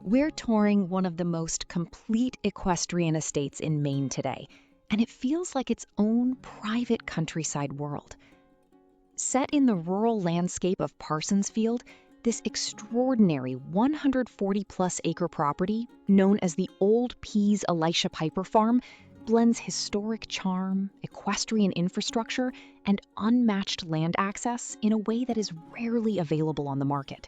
We're touring one of the most complete equestrian estates in Maine today, and it feels like its own private countryside world. Set in the rural landscape of Parsonsfield, this extraordinary 140-plus acre property, known as the Old Pease-Elisha Piper Farm, blends historic charm, equestrian infrastructure, and unmatched land access in a way that is rarely available on the market.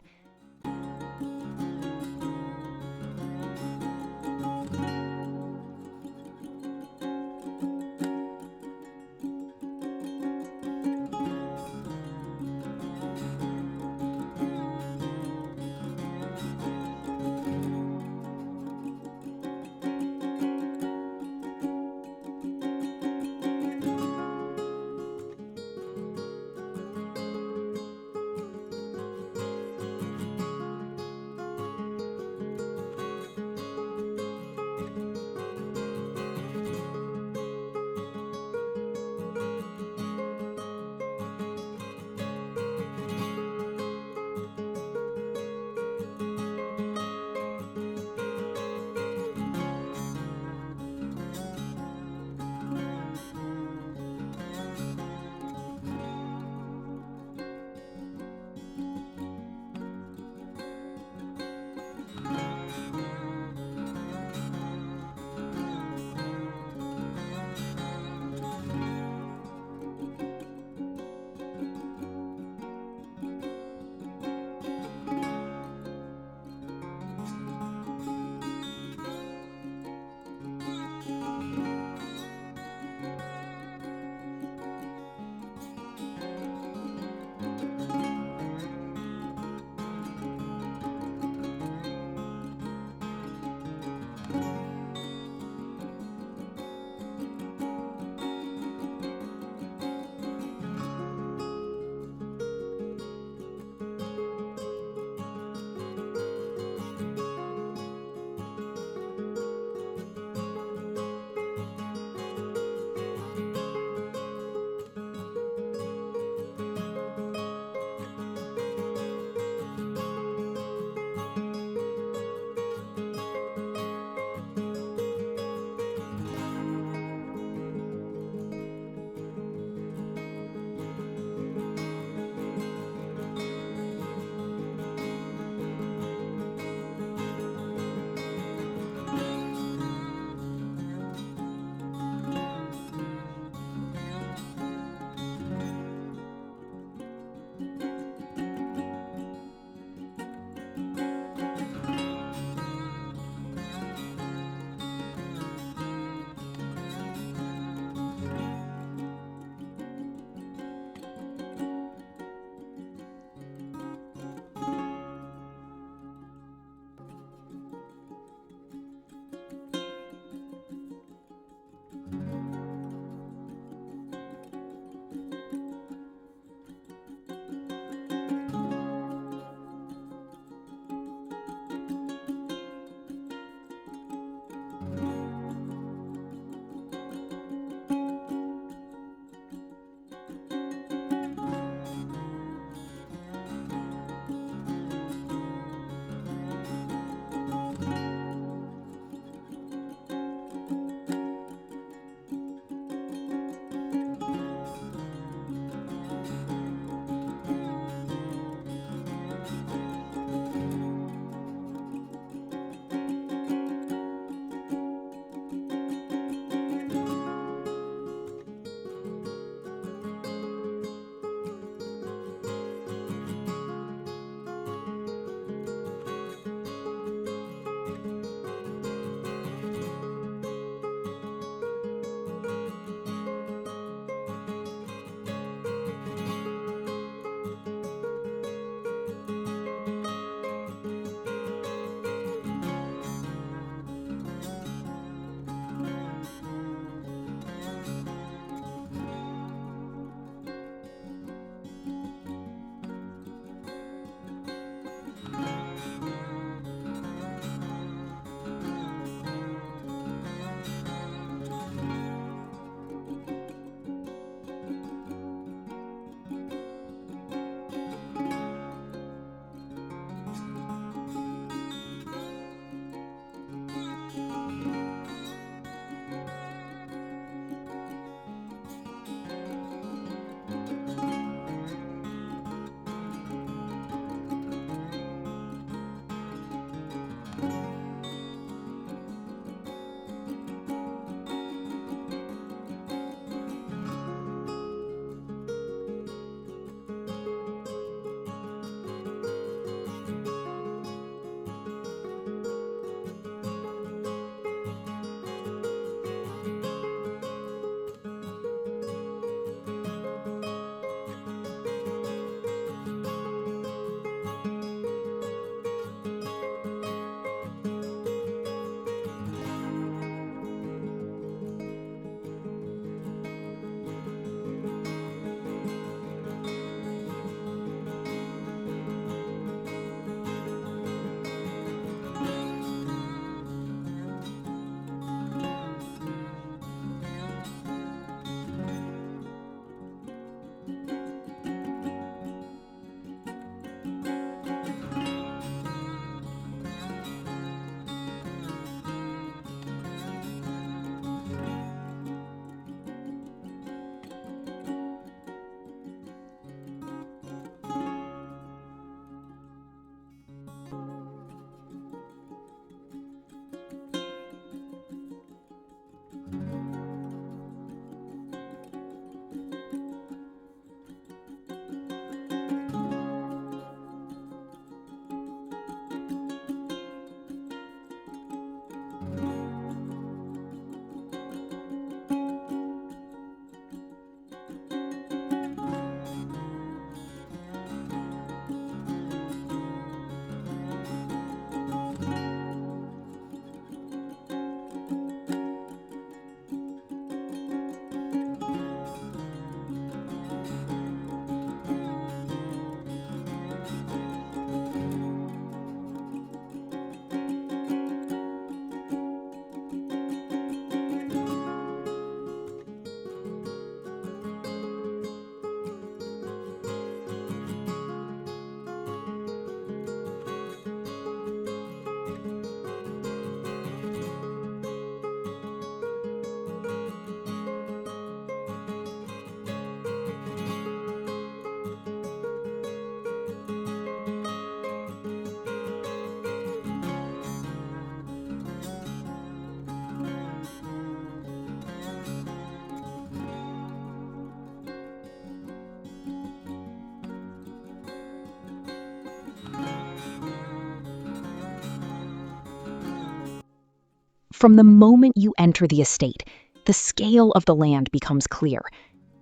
From the moment you enter the estate, the scale of the land becomes clear.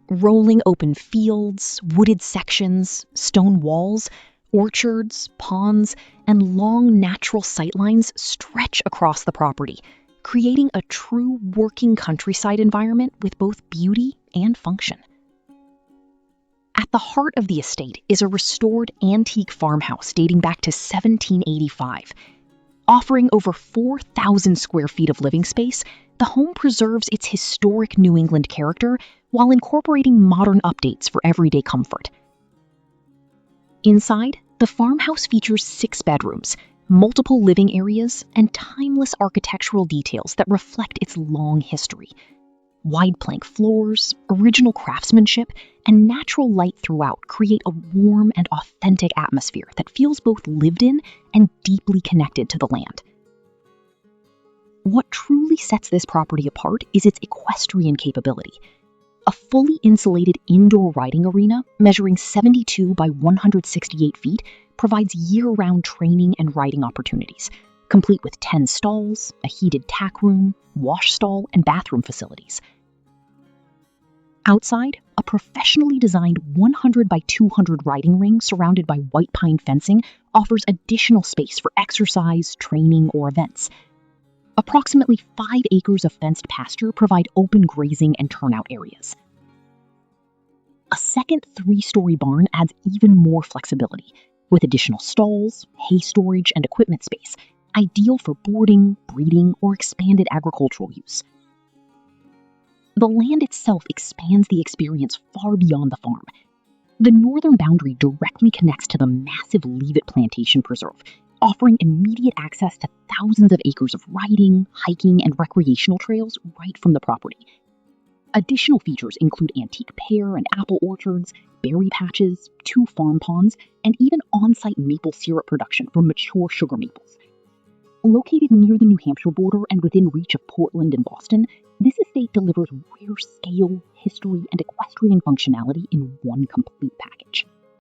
Rolling open fields, wooded sections, stone walls, orchards, ponds, and long natural sightlines stretch across the property, creating a true working countryside environment with both beauty and function. At the heart of the estate is a restored antique farmhouse dating back to 1785. Offering over 4,000 square feet of living space, the home preserves its historic New England character while incorporating modern updates for everyday comfort. Inside, the farmhouse features 6 bedrooms, multiple living areas, and timeless architectural details that reflect its long history. Wide plank floors, original craftsmanship, and natural light throughout create a warm and authentic atmosphere that feels both lived in and deeply connected to the land. What truly sets this property apart is its equestrian capability. A fully insulated indoor riding arena measuring 72 by 168 feet provides year-round training and riding opportunities, complete with 10 stalls, a heated tack room, wash stall, and bathroom facilities. Outside, a professionally designed 100 by 200 riding ring surrounded by white pine fencing offers additional space for exercise, training, or events. Approximately 5 acres of fenced pasture provide open grazing and turnout areas. A second 3-story barn adds even more flexibility, with additional stalls, hay storage, and equipment space, ideal for boarding, breeding, or expanded agricultural use. The land itself expands the experience far beyond the farm. The northern boundary directly connects to the massive Leavitt Plantation Preserve, offering immediate access to thousands of acres of riding, hiking, and recreational trails right from the property. Additional features include antique pear and apple orchards, berry patches, 2 farm ponds, and even on-site maple syrup production from mature sugar maples. Located near the New Hampshire border and within reach of Portland and Boston, this estate delivers rare scale, history, and equestrian functionality in one complete package.